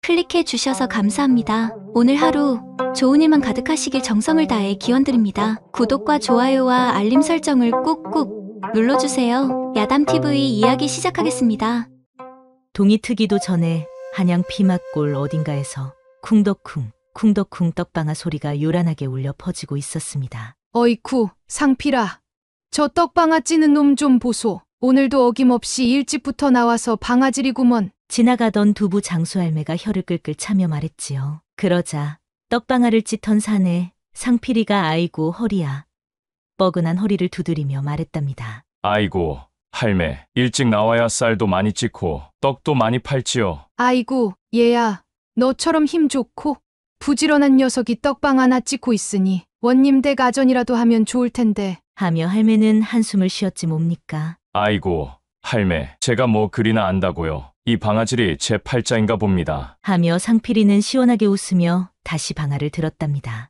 클릭해 주셔서 감사합니다. 오늘 하루 좋은 일만 가득하시길 정성을 다해 기원드립니다. 구독과 좋아요와 알림 설정을 꾹꾹 눌러주세요. 야담TV 이야기 시작하겠습니다. 동이 트기도 전에 한양 피막골 어딘가에서 쿵덕쿵 쿵덕쿵 떡방아 소리가 요란하게 울려 퍼지고 있었습니다. 어이쿠, 상필아. 저 떡방아 찌는 놈 좀 보소. 오늘도 어김없이 일찍부터 나와서 방아질이구먼. 지나가던 두부 장수할매가 혀를 끌끌 차며 말했지요. 그러자 떡방아를 찢던 사내 상필이가 아이고 허리야. 뻐근한 허리를 두드리며 말했답니다. 아이고, 할매, 일찍 나와야 쌀도 많이 찌고 떡도 많이 팔지요. 아이고, 얘야. 너처럼 힘 좋고 부지런한 녀석이 떡방 하나 찢고 있으니 원님 댁 아전이라도 하면 좋을 텐데. 하며 할매는 한숨을 쉬었지 뭡니까. 아이고, 할매, 제가 뭐 그리나 안다고요. 이 방아질이 제 팔자인가 봅니다. 하며 상필이는 시원하게 웃으며 다시 방아를 들었답니다.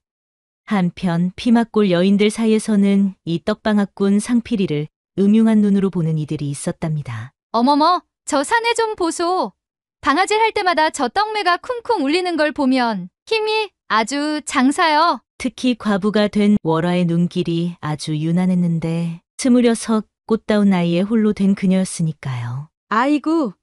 한편 피막골 여인들 사이에서는 이 떡방아꾼 상필이를 음흉한 눈으로 보는 이들이 있었답니다. 어머머, 저 사내 좀 보소. 방아질 할 때마다 저 떡매가 쿵쿵 울리는 걸 보면 힘이 아주 장사요. 특히 과부가 된 월화의 눈길이 아주 유난했는데 26 꽃다운 나이에 홀로 된 그녀였으니까요. 아이고,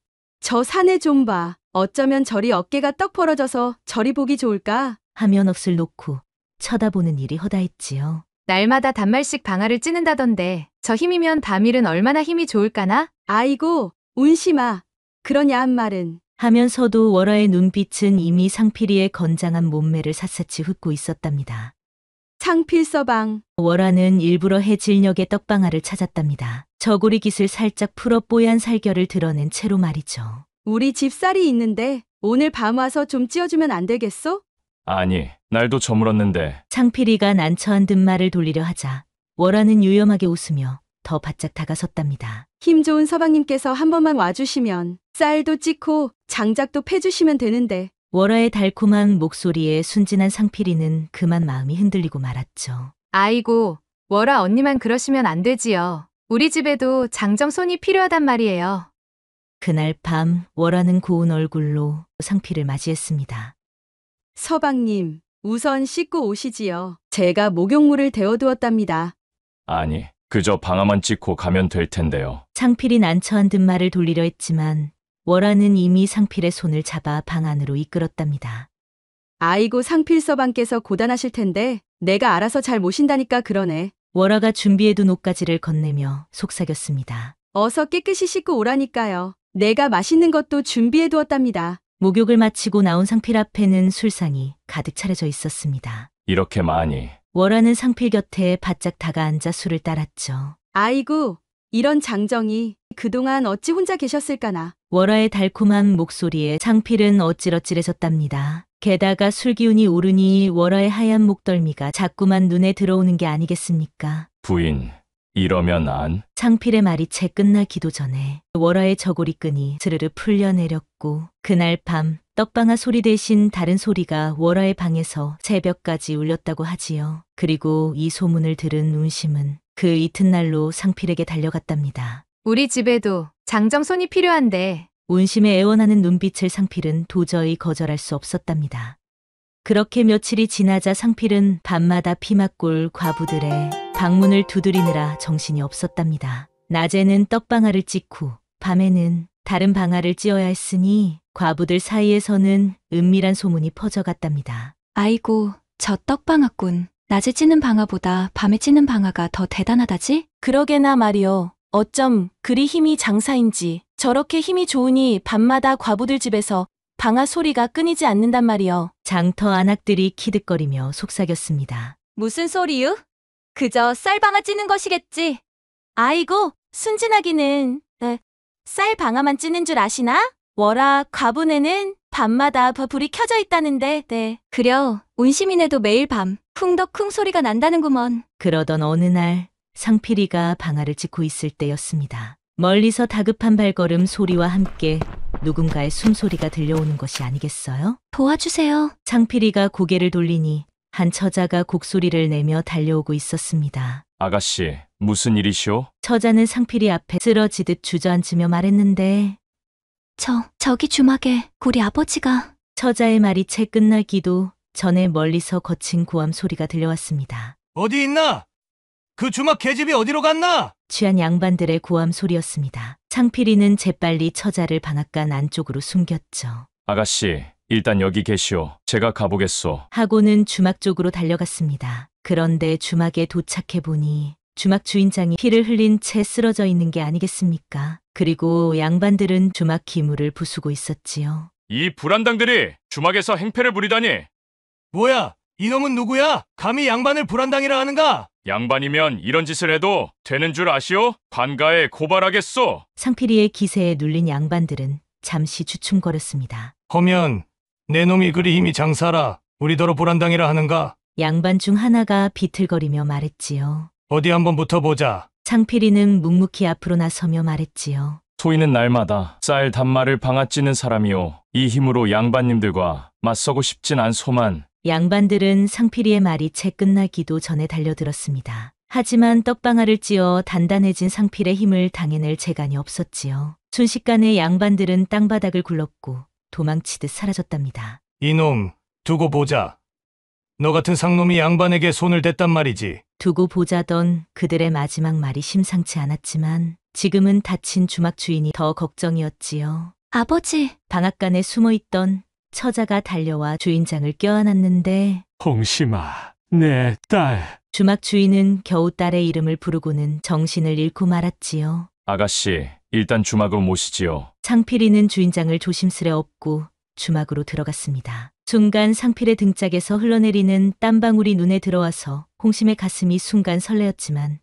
저 사내 좀 봐. 어쩌면 저리 어깨가 떡 벌어져서 저리 보기 좋을까? 하며 넋을 놓고 쳐다보는 일이 허다했지요. 날마다 단말씩 방아를 찌는다던데 저 힘이면 밤일은 얼마나 힘이 좋을까나? 아이고, 운심아. 그러냐 한 말은. 하면서도 월화의 눈빛은 이미 상필이의 건장한 몸매를 샅샅이 훑고 있었답니다. 상필서방. 월화는 일부러 해질녘에 떡방아를 찾았답니다. 저고리 깃을 살짝 풀어 뽀얀 살결을 드러낸 채로 말이죠. 우리 집 쌀이 있는데 오늘 밤 와서 좀 찌어주면 안 되겠소? 아니, 날도 저물었는데. 상필이가 난처한 듯말을 돌리려 하자 월화는 유염하게 웃으며 더 바짝 다가섰답니다. 힘 좋은 서방님께서 한 번만 와주시면 쌀도 찌고 장작도 패주시면 되는데. 월화의 달콤한 목소리에 순진한 상필이는 그만 마음이 흔들리고 말았죠. 아이고, 월아 언니만 그러시면 안 되지요. 우리 집에도 장정손이 필요하단 말이에요. 그날 밤 월화는 고운 얼굴로 상필을 맞이했습니다. 서방님, 우선 씻고 오시지요. 제가 목욕물을 데워두었답니다. 아니, 그저 방아만 찢고 가면 될 텐데요. 상필이 난처한 듯말을 돌리려 했지만 월화는 이미 상필의 손을 잡아 방 안으로 이끌었답니다. 아이고, 상필서방께서 고단하실 텐데 내가 알아서 잘 모신다니까 그러네. 월화가 준비해둔 옷가지를 건네며 속삭였습니다. 어서 깨끗이 씻고 오라니까요. 내가 맛있는 것도 준비해두었답니다. 목욕을 마치고 나온 상필 앞에는 술상이 가득 차려져 있었습니다. 이렇게 많이. 월화는 상필 곁에 바짝 다가앉아 술을 따랐죠. 아이고, 이런 장정이 그동안 어찌 혼자 계셨을까나. 월화의 달콤한 목소리에 상필은 어찔어찔해졌답니다. 게다가 술기운이 오르니 월화의 하얀 목덜미가 자꾸만 눈에 들어오는 게 아니겠습니까? 부인, 이러면 안. 상필의 말이 채 끝나기도 전에 월화의 저고리 끈이 스르르 풀려내렸고 그날 밤 떡방아 소리 대신 다른 소리가 월화의 방에서 새벽까지 울렸다고 하지요. 그리고 이 소문을 들은 운심은 그 이튿날로 상필에게 달려갔답니다. 우리 집에도 장정손이 필요한데. 운심에 애원하는 눈빛을 상필은 도저히 거절할 수 없었답니다. 그렇게 며칠이 지나자 상필은 밤마다 피막골 과부들의 방문을 두드리느라 정신이 없었답니다. 낮에는 떡방아를 찢고 밤에는 다른 방아를 찧어야 했으니 과부들 사이에서는 은밀한 소문이 퍼져갔답니다. 아이고, 저 떡방아꾼. 낮에 찌는 방아보다 밤에 찌는 방아가 더 대단하다지? 그러게나 말이요. 어쩜 그리 힘이 장사인지 저렇게 힘이 좋으니 밤마다 과부들 집에서 방아 소리가 끊이지 않는단 말이요. 장터 안악들이 키득거리며 속삭였습니다. 무슨 소리유? 그저 쌀방아 찌는 것이겠지. 아이고, 순진하기는. 네, 쌀 방아만 찌는 줄 아시나? 월화 과부네는 밤마다 불이 켜져 있다는데. 네. 그려, 운시민에도 매일 밤 쿵덕쿵 소리가 난다는구먼. 그러던 어느 날 상필이가 방아를 찢고 있을 때였습니다. 멀리서 다급한 발걸음 소리와 함께 누군가의 숨소리가 들려오는 것이 아니겠어요? 도와주세요. 상필이가 고개를 돌리니 한 처자가 곡소리를 내며 달려오고 있었습니다. 아가씨, 무슨 일이시오? 처자는 상필이 앞에 쓰러지듯 주저앉으며 말했는데 저기 주막에 우리 아버지가. 처자의 말이 채 끝나기도 전에 멀리서 거친 고함 소리가 들려왔습니다. 어디 있나? 그 주막 계집이 어디로 갔나? 취한 양반들의 고함 소리였습니다. 상필이는 재빨리 처자를 방앗간 안쪽으로 숨겼죠. 아가씨, 일단 여기 계시오. 제가 가보겠소. 하고는 주막 쪽으로 달려갔습니다. 그런데 주막에 도착해보니 주막 주인장이 피를 흘린 채 쓰러져 있는 게 아니겠습니까? 그리고 양반들은 주막 기물을 부수고 있었지요. 이 불안당들이 주막에서 행패를 부리다니. 뭐야? 이놈은 누구야? 감히 양반을 불안당이라 하는가? 양반이면 이런 짓을 해도 되는 줄 아시오? 관가에 고발하겠소. 상필이의 기세에 눌린 양반들은 잠시 주춤거렸습니다. 허면 내 놈이 그리 힘이 장사라 우리더러 불안당이라 하는가? 양반 중 하나가 비틀거리며 말했지요. 어디 한번 붙어보자. 상필이는 묵묵히 앞으로 나서며 말했지요. 소인은 날마다 쌀 단말을 방아찌는 사람이오. 이 힘으로 양반님들과 맞서고 싶진 않소만. 양반들은 상필이의 말이 채 끝나기도 전에 달려들었습니다. 하지만 떡방아를 찧어 단단해진 상필의 힘을 당해낼 재간이 없었지요. 순식간에 양반들은 땅바닥을 굴렀고 도망치듯 사라졌답니다. 이놈 두고 보자. 너 같은 상놈이 양반에게 손을 댔단 말이지. 두고 보자던 그들의 마지막 말이 심상치 않았지만 지금은 다친 주막 주인이 더 걱정이었지요. 아버지, 방앗간에 숨어있던 처자가 달려와 주인장을 껴안았는데 홍심아, 내 딸. 주막 주인은 겨우 딸의 이름을 부르고는 정신을 잃고 말았지요. 아가씨, 일단 주막으로 모시지요. 상필이는 주인장을 조심스레 업고 주막으로 들어갔습니다. 순간 상필의 등짝에서 흘러내리는 땀방울이 눈에 들어와서 홍심의 가슴이 순간 설레었지만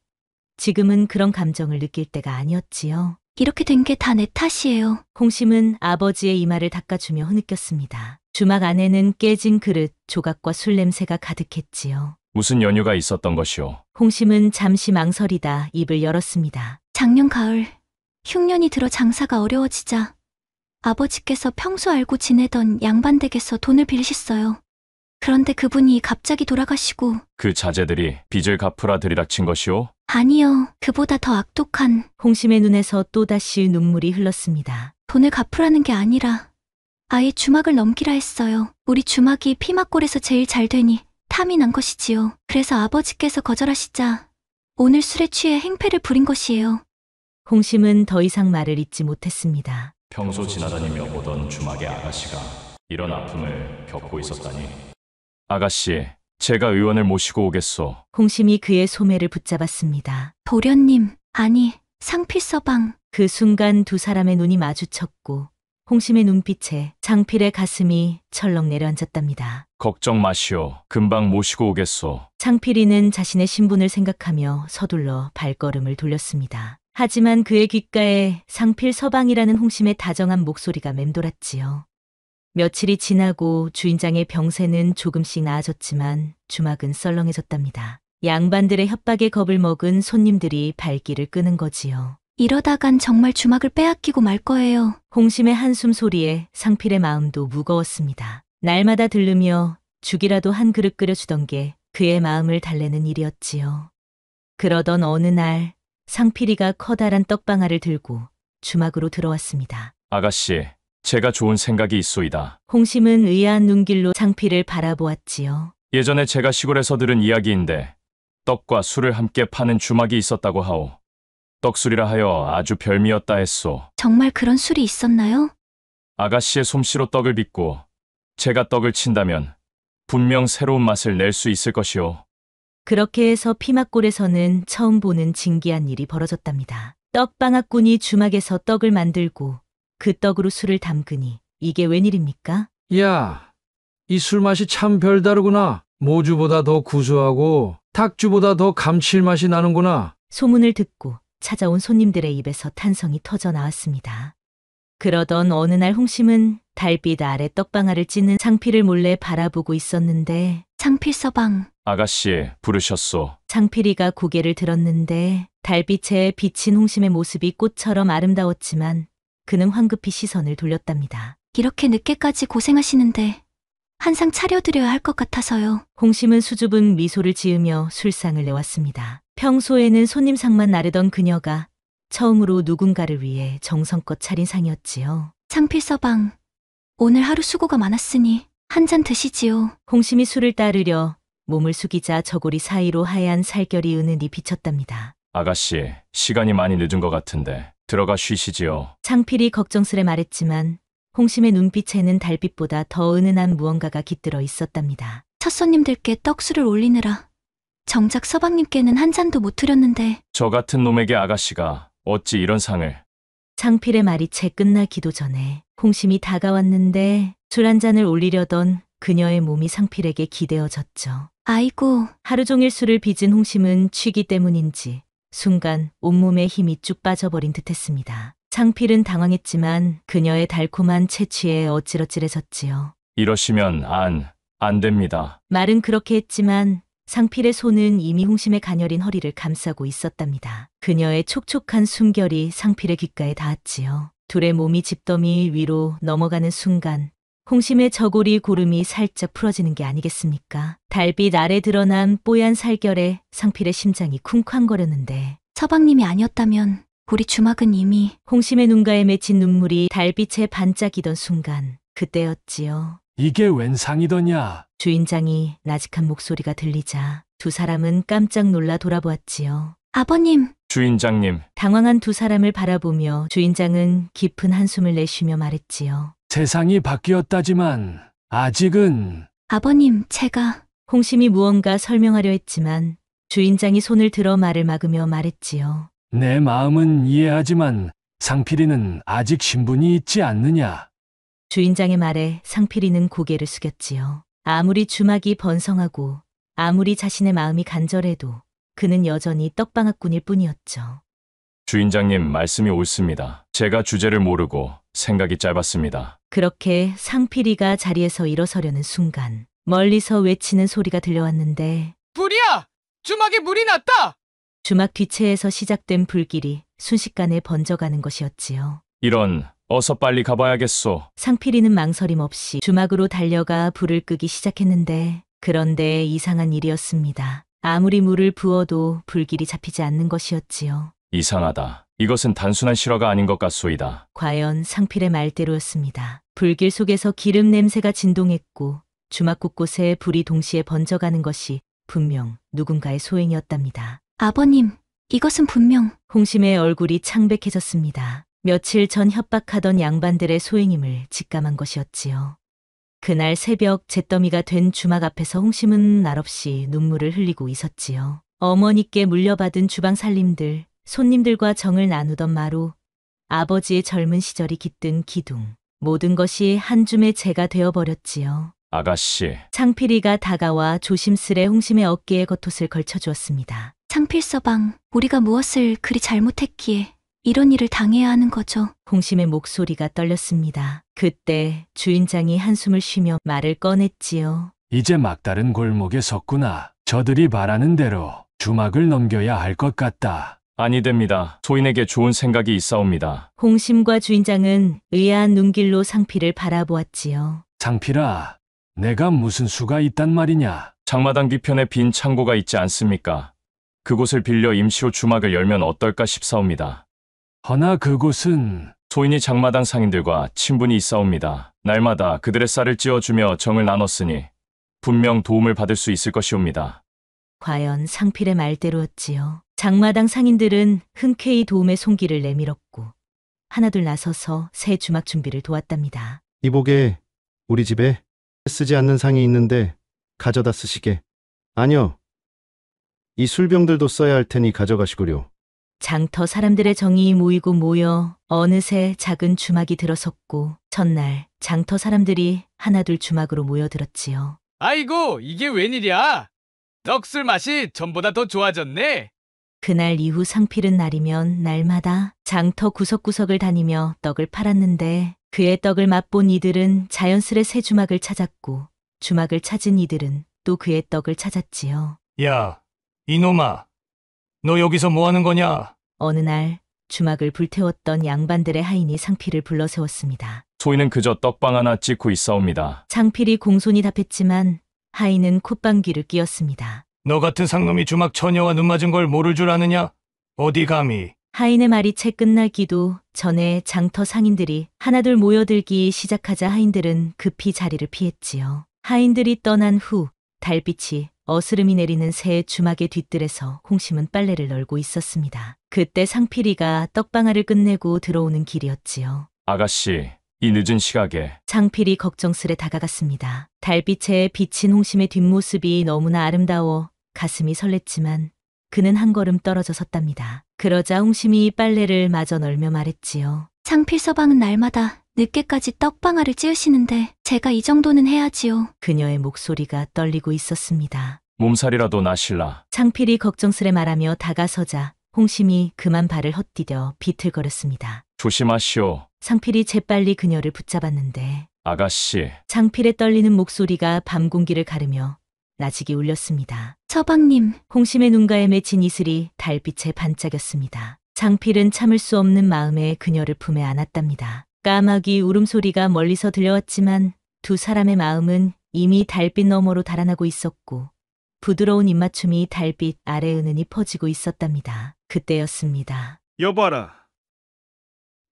지금은 그런 감정을 느낄 때가 아니었지요. 이렇게 된 게 다 내 탓이에요. 홍심은 아버지의 이마를 닦아주며 흐느꼈습니다. 주막 안에는 깨진 그릇, 조각과 술 냄새가 가득했지요. 무슨 연유가 있었던 것이오? 홍심은 잠시 망설이다 입을 열었습니다. 작년 가을, 흉년이 들어 장사가 어려워지자 아버지께서 평소 알고 지내던 양반 댁에서 돈을 빌리셨어요. 그런데 그분이 갑자기 돌아가시고 그 자제들이 빚을 갚으라 들이닥친 것이오? 아니요, 그보다 더 악독한 홍심의 눈에서 또다시 눈물이 흘렀습니다. 돈을 갚으라는 게 아니라 아예 주막을 넘기라 했어요. 우리 주막이 피막골에서 제일 잘 되니 탐이 난 것이지요. 그래서 아버지께서 거절하시자 오늘 술에 취해 행패를 부린 것이에요. 홍심은 더 이상 말을 잇지 못했습니다. 평소 지나다니며 보던 주막의 아가씨가 이런 아픔을 겪고 있었다니. 아가씨, 제가 의원을 모시고 오겠소. 홍심이 그의 소매를 붙잡았습니다. 도련님, 아니 상필서방. 그 순간 두 사람의 눈이 마주쳤고 홍심의 눈빛에 상필의 가슴이 철렁 내려앉았답니다. 걱정 마시오. 금방 모시고 오겠소. 상필이는 자신의 신분을 생각하며 서둘러 발걸음을 돌렸습니다. 하지만 그의 귓가에 상필 서방이라는 홍심의 다정한 목소리가 맴돌았지요. 며칠이 지나고 주인장의 병세는 조금씩 나아졌지만 주막은 썰렁해졌답니다. 양반들의 협박에 겁을 먹은 손님들이 발길을 끄는 거지요. 이러다간 정말 주막을 빼앗기고 말 거예요. 홍심의 한숨 소리에 상필의 마음도 무거웠습니다. 날마다 들르며 죽이라도 한 그릇 끓여주던 게 그의 마음을 달래는 일이었지요. 그러던 어느 날 상필이가 커다란 떡방아를 들고 주막으로 들어왔습니다. 아가씨, 제가 좋은 생각이 있소이다. 홍심은 의아한 눈길로 상필을 바라보았지요. 예전에 제가 시골에서 들은 이야기인데 떡과 술을 함께 파는 주막이 있었다고 하오. 떡술이라 하여 아주 별미였다 했소. 정말 그런 술이 있었나요? 아가씨의 솜씨로 떡을 빚고 제가 떡을 친다면 분명 새로운 맛을 낼 수 있을 것이오. 그렇게 해서 피막골에서는 처음 보는 진기한 일이 벌어졌답니다. 떡방앗꾼이 주막에서 떡을 만들고 그 떡으로 술을 담그니 이게 웬일입니까? 야, 이 술 맛이 참 별다르구나. 모주보다 더 구수하고 닭주보다 더 감칠맛이 나는구나. 소문을 듣고 찾아온 손님들의 입에서 탄성이 터져 나왔습니다. 그러던 어느 날 홍심은 달빛 아래 떡방아를 찢는 상필을 몰래 바라보고 있었는데 상필서방. 아가씨, 부르셨소. 상필이가 고개를 들었는데 달빛에 비친 홍심의 모습이 꽃처럼 아름다웠지만 그는 황급히 시선을 돌렸답니다. 이렇게 늦게까지 고생하시는데 한 상 차려드려야 할 것 같아서요. 홍심은 수줍은 미소를 지으며 술상을 내왔습니다. 평소에는 손님상만 나르던 그녀가 처음으로 누군가를 위해 정성껏 차린 상이었지요. 상필서방, 오늘 하루 수고가 많았으니 한 잔 드시지요. 홍심이 술을 따르려 몸을 숙이자 저고리 사이로 하얀 살결이 은은히 비쳤답니다. 아가씨, 시간이 많이 늦은 것 같은데 들어가 쉬시지요. 상필이 걱정스레 말했지만 홍심의 눈빛에는 달빛보다 더 은은한 무언가가 깃들어 있었답니다. 첫 손님들께 떡술을 올리느라 정작 서방님께는 한 잔도 못 드렸는데 저 같은 놈에게 아가씨가 어찌 이런 상을. 상필의 말이 채 끝나기도 전에 홍심이 다가왔는데 술 한 잔을 올리려던 그녀의 몸이 상필에게 기대어졌죠. 아이고, 하루 종일 술을 빚은 홍심은 취기 때문인지 순간 온몸에 힘이 쭉 빠져버린 듯했습니다. 상필은 당황했지만 그녀의 달콤한 채취에 어찔어찔해졌지요. 이러시면 안 됩니다. 말은 그렇게 했지만 상필의 손은 이미 홍심의 가녀린 허리를 감싸고 있었답니다. 그녀의 촉촉한 숨결이 상필의 귓가에 닿았지요. 둘의 몸이 집더미 위로 넘어가는 순간 홍심의 저고리 고름이 살짝 풀어지는 게 아니겠습니까? 달빛 아래 드러난 뽀얀 살결에 상필의 심장이 쿵쾅거렸는데 서방님이 아니었다면 우리 주막은 이미. 홍심의 눈가에 맺힌 눈물이 달빛에 반짝이던 순간 그때였지요. 이게 웬 상이더냐? 주인장이 나직한 목소리가 들리자 두 사람은 깜짝 놀라 돌아보았지요. 아버님, 주인장님, 당황한 두 사람을 바라보며 주인장은 깊은 한숨을 내쉬며 말했지요. 세상이 바뀌었다지만 아직은 아버님, 제가. 홍심이 무언가 설명하려 했지만 주인장이 손을 들어 말을 막으며 말했지요. 내 마음은 이해하지만 상필이는 아직 신분이 있지 않느냐? 주인장의 말에 상필이는 고개를 숙였지요. 아무리 주막이 번성하고 아무리 자신의 마음이 간절해도 그는 여전히 떡방앗꾼일 뿐이었죠. 주인장님 말씀이 옳습니다. 제가 주제를 모르고 생각이 짧았습니다. 그렇게 상필이가 자리에서 일어서려는 순간 멀리서 외치는 소리가 들려왔는데 불이야! 주막에 물이 났다! 주막 뒤채에서 시작된 불길이 순식간에 번져가는 것이었지요. 이런, 어서 빨리 가봐야겠소. 상필이는 망설임 없이 주막으로 달려가 불을 끄기 시작했는데 그런데 이상한 일이었습니다. 아무리 물을 부어도 불길이 잡히지 않는 것이었지요. 이상하다. 이것은 단순한 실화가 아닌 것 같소이다. 과연 상필의 말대로였습니다. 불길 속에서 기름 냄새가 진동했고 주막 곳곳에 불이 동시에 번져가는 것이 분명 누군가의 소행이었답니다. 아버님, 이것은 분명. 홍심의 얼굴이 창백해졌습니다. 며칠 전 협박하던 양반들의 소행임을 직감한 것이었지요. 그날 새벽 잿더미가 된 주막 앞에서 홍심은 날없이 눈물을 흘리고 있었지요. 어머니께 물려받은 주방 살림들, 손님들과 정을 나누던 마루, 아버지의 젊은 시절이 깃든 기둥, 모든 것이 한 줌의 재가 되어버렸지요. 아가씨, 상필이가 다가와 조심스레 홍심의 어깨에 겉옷을 걸쳐주었습니다. 상필서방, 우리가 무엇을 그리 잘못했기에 이런 일을 당해야 하는 거죠. 홍심의 목소리가 떨렸습니다. 그때 주인장이 한숨을 쉬며 말을 꺼냈지요. 이제 막다른 골목에 섰구나. 저들이 바라는 대로 주막을 넘겨야 할 것 같다. 아니 됩니다. 소인에게 좋은 생각이 있사옵니다. 홍심과 주인장은 의아한 눈길로 상필을 바라보았지요. 상필아, 내가 무슨 수가 있단 말이냐? 장마당 뒤편에 빈 창고가 있지 않습니까? 그곳을 빌려 임시로 주막을 열면 어떨까 싶사옵니다. 허나 그곳은 소인이 장마당 상인들과 친분이 있사옵니다. 날마다 그들의 쌀을 찌어주며 정을 나눴으니 분명 도움을 받을 수 있을 것이옵니다. 과연 상필의 말대로였지요. 장마당 상인들은 흔쾌히 도움의 손길을 내밀었고 하나둘 나서서 새 주막 준비를 도왔답니다. 이복에 우리 집에 쓰지 않는 상이 있는데 가져다 쓰시게. 아니요. 이 술병들도 써야 할 테니 가져가시구려. 장터 사람들의 정이 모이고 모여 어느새 작은 주막이 들어섰고 첫날 장터 사람들이 하나둘 주막으로 모여들었지요. 아이고, 이게 웬일이야? 떡술 맛이 전보다 더 좋아졌네. 그날 이후 상필은 날이면 날마다 장터 구석구석을 다니며 떡을 팔았는데 그의 떡을 맛본 이들은 자연스레 새 주막을 찾았고 주막을 찾은 이들은 또 그의 떡을 찾았지요. 야, 이놈아. 너 여기서 뭐 하는 거냐? 어느 날 주막을 불태웠던 양반들의 하인이 상필을 불러 세웠습니다. 소인은 그저 떡방 하나 찍고 있사옵니다. 상필이 공손히 답했지만 하인은 콧방귀를 뀌었습니다. 너 같은 상놈이 주막 처녀와 눈 맞은 걸 모를 줄 아느냐? 어디 감히? 하인의 말이 채 끝나기도 전에 장터 상인들이 하나둘 모여들기 시작하자 하인들은 급히 자리를 피했지요. 하인들이 떠난 후 달빛이 어스름이 내리는 새 주막의 뒤뜰에서 홍심은 빨래를 널고 있었습니다. 그때 상필이가 떡방아를 끝내고 들어오는 길이었지요. 아가씨, 이 늦은 시각에 상필이 걱정스레 다가갔습니다. 달빛에 비친 홍심의 뒷모습이 너무나 아름다워 가슴이 설렜지만 그는 한 걸음 떨어져 섰답니다. 그러자 홍심이 빨래를 마저 널며 말했지요. 상필서방은 날마다 늦게까지 떡방아를 찌으시는데 제가 이 정도는 해야지요. 그녀의 목소리가 떨리고 있었습니다. 몸살이라도 나실라. 상필이 걱정스레 말하며 다가서자 홍심이 그만 발을 헛디뎌 비틀거렸습니다. 조심하시오. 상필이 재빨리 그녀를 붙잡았는데 아가씨, 상필의 떨리는 목소리가 밤 공기를 가르며 나직이 울렸습니다. 서방님, 홍심의 눈가에 맺힌 이슬이 달빛에 반짝였습니다. 상필은 참을 수 없는 마음에 그녀를 품에 안았답니다. 까마귀 울음소리가 멀리서 들려왔지만 두 사람의 마음은 이미 달빛 너머로 달아나고 있었고 부드러운 입맞춤이 달빛 아래 은은히 퍼지고 있었답니다. 그때였습니다. 여봐라.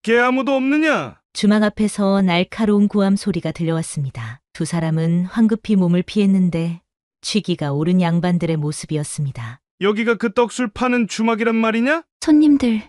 걔 아무도 없느냐? 주막 앞에서 날카로운 구함 소리가 들려왔습니다. 두 사람은 황급히 몸을 피했는데 취기가 오른 양반들의 모습이었습니다. 여기가 그 떡술 파는 주막이란 말이냐? 손님들,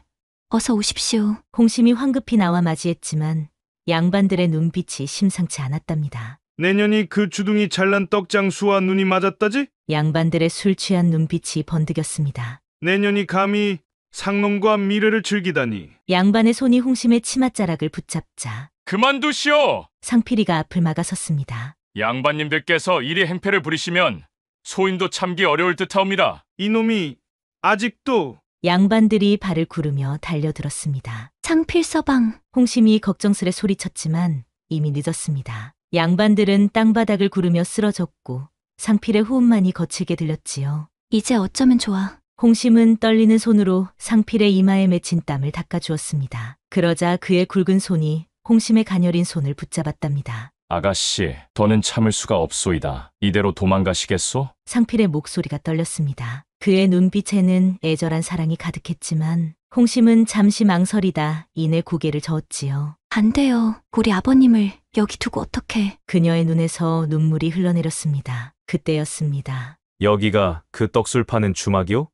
어서 오십시오. 홍심이 황급히 나와 맞이했지만 양반들의 눈빛이 심상치 않았답니다. 내년이 그 주둥이 잘난 떡장수와 눈이 맞았다지? 양반들의 술 취한 눈빛이 번득였습니다. 내년이 감히 상놈과 미래를 즐기다니. 양반의 손이 홍심의 치맛자락을 붙잡자 그만두시오. 상필이가 앞을 막아섰습니다. 양반님들께서 이리 행패를 부리시면 소인도 참기 어려울 듯하옵니다. 이놈이 아직도. 양반들이 발을 구르며 달려들었습니다. 상필서방, 홍심이 걱정스레 소리쳤지만 이미 늦었습니다. 양반들은 땅바닥을 구르며 쓰러졌고 상필의 호흡만이 거칠게 들렸지요. 이제 어쩌면 좋아. 홍심은 떨리는 손으로 상필의 이마에 맺힌 땀을 닦아주었습니다. 그러자 그의 굵은 손이 홍심의 가녀린 손을 붙잡았답니다. 아가씨, 더는 참을 수가 없소이다. 이대로 도망가시겠소? 상필의 목소리가 떨렸습니다. 그의 눈빛에는 애절한 사랑이 가득했지만 홍심은 잠시 망설이다 이내 고개를 저었지요. 안 돼요. 우리 아버님을 여기 두고 어떡해. 그녀의 눈에서 눈물이 흘러내렸습니다. 그때였습니다. 여기가 그 떡술 파는 주막이요?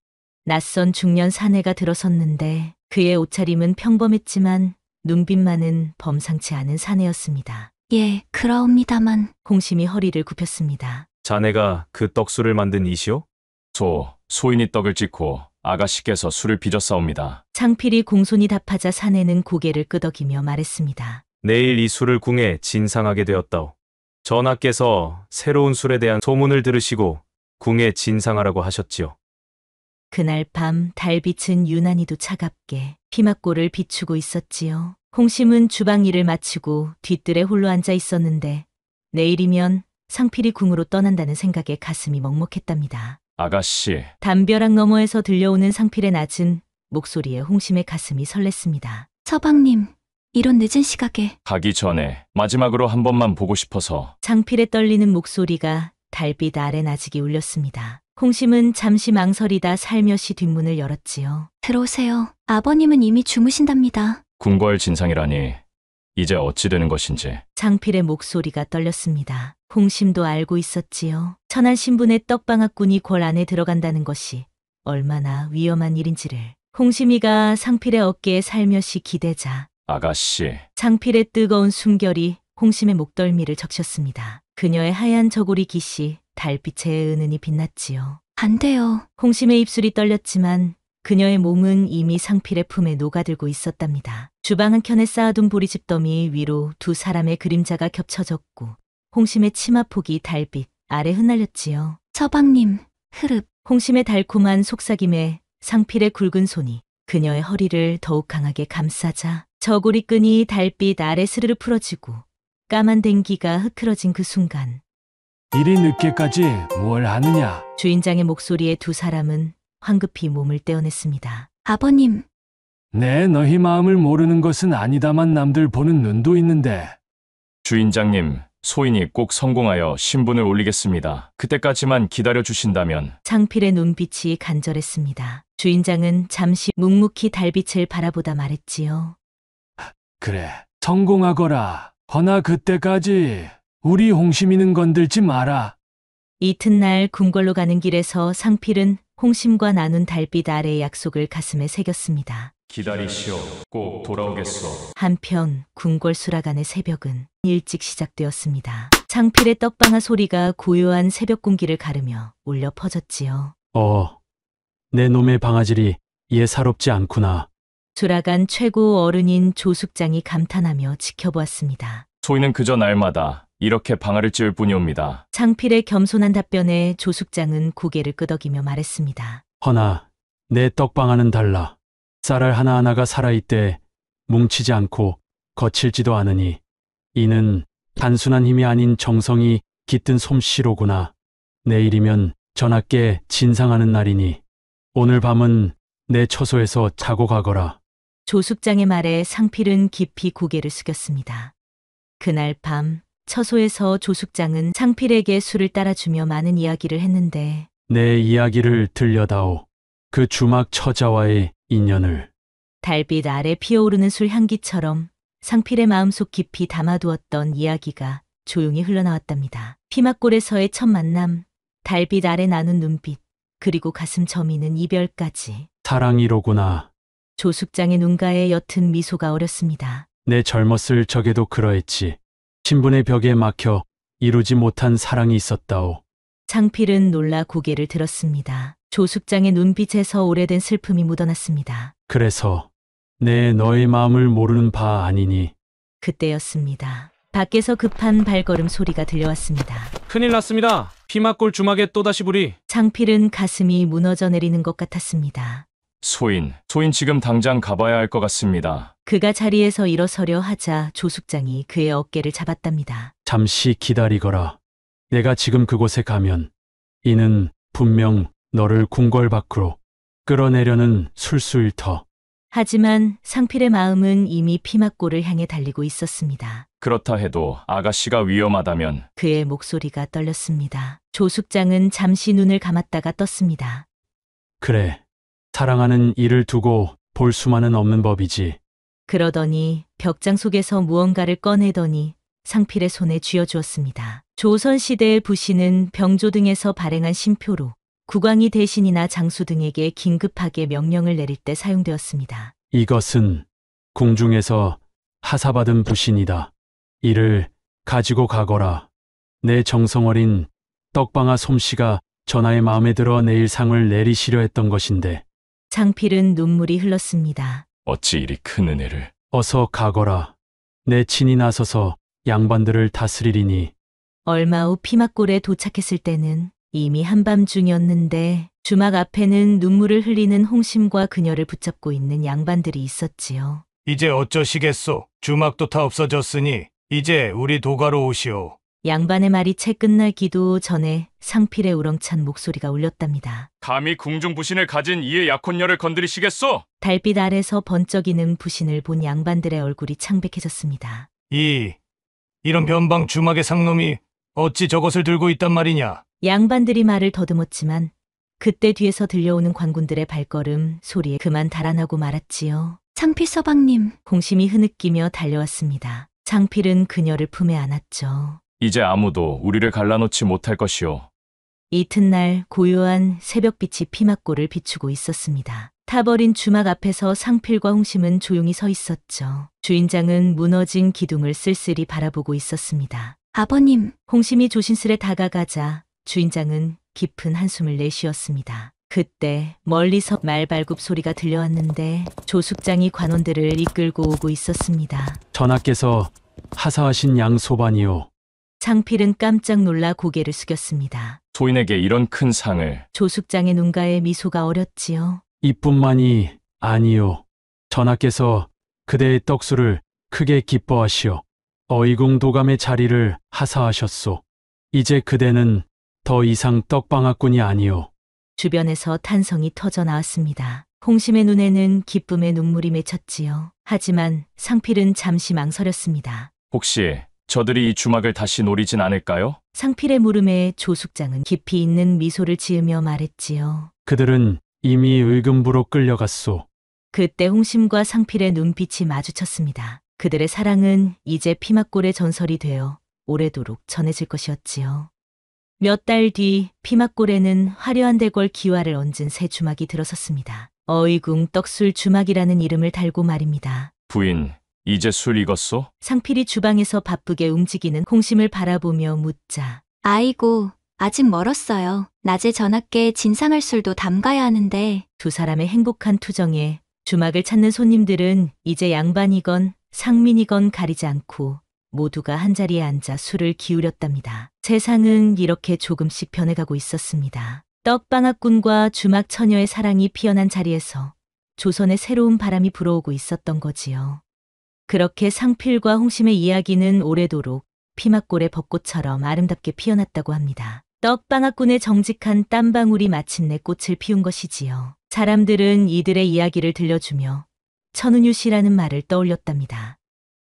낯선 중년 사내가 들어섰는데 그의 옷차림은 평범했지만 눈빛만은 범상치 않은 사내였습니다. 예, 그러옵니다만. 홍심이 허리를 굽혔습니다. 자네가 그 떡술을 만든 이시오? 소인이 떡을 찍고 아가씨께서 술을 빚었사옵니다. 상필이 공손히 답하자 사내는 고개를 끄덕이며 말했습니다. 내일 이 술을 궁에 진상하게 되었다오. 전하께서 새로운 술에 대한 소문을 들으시고 궁에 진상하라고 하셨지요. 그날 밤 달빛은 유난히도 차갑게 피막골을 비추고 있었지요. 홍심은 주방 일을 마치고 뒤뜰에 홀로 앉아 있었는데 내일이면 상필이 궁으로 떠난다는 생각에 가슴이 먹먹했답니다. 아가씨. 담벼락 너머에서 들려오는 상필의 낮은 목소리에 홍심의 가슴이 설렜습니다. 서방님, 이런 늦은 시각에. 가기 전에 마지막으로 한 번만 보고 싶어서. 상필의 떨리는 목소리가 달빛 아래 나직이 울렸습니다. 홍심은 잠시 망설이다 살며시 뒷문을 열었지요. 들어오세요. 아버님은 이미 주무신답니다. 궁궐 진상이라니 이제 어찌 되는 것인지. 상필의 목소리가 떨렸습니다. 홍심도 알고 있었지요. 천한 신분의 떡방아꾼이 궐 안에 들어간다는 것이 얼마나 위험한 일인지를. 홍심이가 상필의 어깨에 살며시 기대자 아가씨. 상필의 뜨거운 숨결이 홍심의 목덜미를 적셨습니다. 그녀의 하얀 저고리 깃이 달빛에 은은히 빛났지요. 안 돼요. 홍심의 입술이 떨렸지만 그녀의 몸은 이미 상필의 품에 녹아들고 있었답니다. 주방 한켠에 쌓아둔 보리집더미 위로 두 사람의 그림자가 겹쳐졌고 홍심의 치마폭이 달빛 아래 흩날렸지요. 서방님, 흐릅. 홍심의 달콤한 속삭임에 상필의 굵은 손이 그녀의 허리를 더욱 강하게 감싸자 저고리 끈이 달빛 아래 스르르 풀어지고 까만 댕기가 흐트러진 그 순간 이리 늦게까지 뭘 하느냐? 주인장의 목소리에 두 사람은 황급히 몸을 떼어냈습니다. 아버님. 내 너희 마음을 모르는 것은 아니다만 남들 보는 눈도 있는데. 주인장님, 소인이 꼭 성공하여 신분을 올리겠습니다. 그때까지만 기다려 주신다면. 상필의 눈빛이 간절했습니다. 주인장은 잠시 묵묵히 달빛을 바라보다 말했지요. 그래, 성공하거라. 허나 그때까지 우리 홍심이는 건들지 마라. 이튿날 궁궐로 가는 길에서 상필은 홍심과 나눈 달빛 아래의 약속을 가슴에 새겼습니다. 기다리시오. 꼭 돌아오겠소. 한편 궁궐 수락관의 새벽은 일찍 시작되었습니다. 상필의 떡방아 소리가 고요한 새벽 공기를 가르며 울려 퍼졌지요. 내 놈의 방아질이 예사롭지 않구나. 수락관 최고 어른인 조숙장이 감탄하며 지켜보았습니다. 소인은 그저 날마다 이렇게 방아를 찌울 뿐이옵니다. 상필의 겸손한 답변에 조숙장은 고개를 끄덕이며 말했습니다. 허나 내 떡방아는 달라. 쌀알 하나하나가 살아있되 뭉치지 않고 거칠지도 않으니 이는 단순한 힘이 아닌 정성이 깃든 솜씨로구나. 내일이면 전하께 진상하는 날이니 오늘 밤은 내 처소에서 자고 가거라. 조숙장의 말에 상필은 깊이 고개를 숙였습니다. 그날 밤 처소에서 조숙장은 상필에게 술을 따라주며 많은 이야기를 했는데 내 이야기를 들려다오. 그 주막 처자와의 인연을. 달빛 아래 피어오르는 술 향기처럼 상필의 마음속 깊이 담아두었던 이야기가 조용히 흘러나왔답니다. 피막골에서의 첫 만남, 달빛 아래 나눈 눈빛, 그리고 가슴 저미는 이별까지. 사랑이로구나. 조숙장의 눈가에 옅은 미소가 어렸습니다. 내 젊었을 적에도 그러했지. 신분의 벽에 막혀 이루지 못한 사랑이 있었다오. 상필은 놀라 고개를 들었습니다. 조숙장의 눈빛에서 오래된 슬픔이 묻어났습니다. 그래서 내 너의 마음을 모르는 바 아니니. 그때였습니다. 밖에서 급한 발걸음 소리가 들려왔습니다. 큰일 났습니다. 피막골 주막에 또다시 불이. 상필은 가슴이 무너져 내리는 것 같았습니다. 소인 지금 당장 가봐야 할 것 같습니다. 그가 자리에서 일어서려 하자 조숙장이 그의 어깨를 잡았답니다. 잠시 기다리거라. 내가 지금 그곳에 가면 이는 분명 너를 궁궐 밖으로 끌어내려는 술수일터. 하지만 상필의 마음은 이미 피막골을 향해 달리고 있었습니다. 그렇다 해도 아가씨가 위험하다면. 그의 목소리가 떨렸습니다. 조숙장은 잠시 눈을 감았다가 떴습니다. 그래, 사랑하는 이를 두고 볼 수만은 없는 법이지. 그러더니 벽장 속에서 무언가를 꺼내더니 상필의 손에 쥐어주었습니다. 조선시대의 부신은 병조 등에서 발행한 신표로 국왕이 대신이나 장수 등에게 긴급하게 명령을 내릴 때 사용되었습니다. 이것은 궁중에서 하사받은 부신이다. 이를 가지고 가거라. 내 정성어린 떡방아 솜씨가 전하의 마음에 들어 내일 상을 내리시려 했던 것인데. 상필은 눈물이 흘렀습니다. 어찌 이리 큰 은혜를. 어서 가거라. 내 친히 나서서 양반들을 다스리리니. 얼마 후 피막골에 도착했을 때는 이미 한밤중이었는데 주막 앞에는 눈물을 흘리는 홍심과 그녀를 붙잡고 있는 양반들이 있었지요. 이제 어쩌시겠소? 주막도 다 없어졌으니 이제 우리 도가로 오시오. 양반의 말이 채 끝나기도 전에 상필의 우렁찬 목소리가 울렸답니다. 감히 궁중 부신을 가진 이의 약혼녀를 건드리시겠소? 달빛 아래서 번쩍이는 부신을 본 양반들의 얼굴이 창백해졌습니다. 이런 변방 주막의 상놈이 어찌 저것을 들고 있단 말이냐? 양반들이 말을 더듬었지만 그때 뒤에서 들려오는 관군들의 발걸음 소리에 그만 달아나고 말았지요. 상필 서방님. 홍심이 흐느끼며 달려왔습니다. 상필은 그녀를 품에 안았죠. 이제 아무도 우리를 갈라놓지 못할 것이오. 이튿날 고요한 새벽빛이 피막골을 비추고 있었습니다. 타버린 주막 앞에서 상필과 홍심은 조용히 서 있었죠. 주인장은 무너진 기둥을 쓸쓸히 바라보고 있었습니다. 아버님. 홍심이 조심스레 다가가자 주인장은 깊은 한숨을 내쉬었습니다. 그때 멀리서 말발굽 소리가 들려왔는데 조숙장이 관원들을 이끌고 오고 있었습니다. 전하께서 하사하신 양소반이요. 상필은 깜짝 놀라 고개를 숙였습니다. 소인에게 이런 큰 상을. 조숙장의 눈가에 미소가 어렸지요. 이뿐만이 아니요. 전하께서 그대의 떡술을 크게 기뻐하시어 어이궁 도감의 자리를 하사하셨소. 이제 그대는 더 이상 떡방아꾼이 아니요. 주변에서 탄성이 터져 나왔습니다. 홍심의 눈에는 기쁨의 눈물이 맺혔지요. 하지만 상필은 잠시 망설였습니다. 혹시 저들이 이 주막을 다시 노리진 않을까요? 상필의 물음에 조숙장은 깊이 있는 미소를 지으며 말했지요. 그들은 이미 의금부로 끌려갔소. 그때 홍심과 상필의 눈빛이 마주쳤습니다. 그들의 사랑은 이제 피막골의 전설이 되어 오래도록 전해질 것이었지요. 몇 달 뒤 피막골에는 화려한 대궐 기와를 얹은 새 주막이 들어섰습니다. 어이궁 떡술 주막이라는 이름을 달고 말입니다. 부인, 이제 술 익었소? 상필이 주방에서 바쁘게 움직이는 홍심을 바라보며 묻자. 아이고, 아직 멀었어요. 낮에 전하께 진상할 술도 담가야 하는데. 두 사람의 행복한 투정에 주막을 찾는 손님들은 이제 양반이건 상민이건 가리지 않고 모두가 한자리에 앉아 술을 기울였답니다. 세상은 이렇게 조금씩 변해가고 있었습니다. 떡방앗군과 주막 처녀의 사랑이 피어난 자리에서 조선의 새로운 바람이 불어오고 있었던 거지요. 그렇게 상필과 홍심의 이야기는 오래도록 피막골의 벚꽃처럼 아름답게 피어났다고 합니다. 떡방앗군의 정직한 땀방울이 마침내 꽃을 피운 것이지요. 사람들은 이들의 이야기를 들려주며 천운유시라는 말을 떠올렸답니다.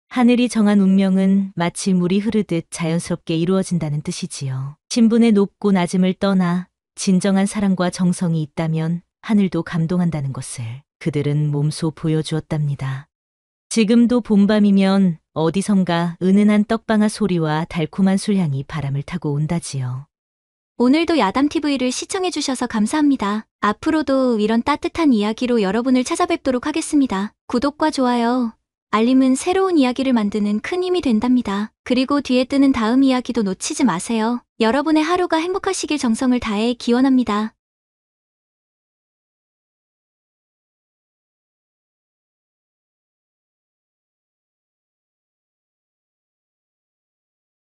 하늘이 정한 운명은 마치 물이 흐르듯 자연스럽게 이루어진다는 뜻이지요. 신분의 높고 낮음을 떠나 진정한 사랑과 정성이 있다면 하늘도 감동한다는 것을 그들은 몸소 보여주었답니다. 지금도 봄밤이면 어디선가 은은한 떡방아 소리와 달콤한 술향이 바람을 타고 온다지요. 오늘도 야담TV를 시청해주셔서 감사합니다. 앞으로도 이런 따뜻한 이야기로 여러분을 찾아뵙도록 하겠습니다. 구독과 좋아요, 알림은 새로운 이야기를 만드는 큰 힘이 된답니다. 그리고 뒤에 뜨는 다음 이야기도 놓치지 마세요. 여러분의 하루가 행복하시길 정성을 다해 기원합니다.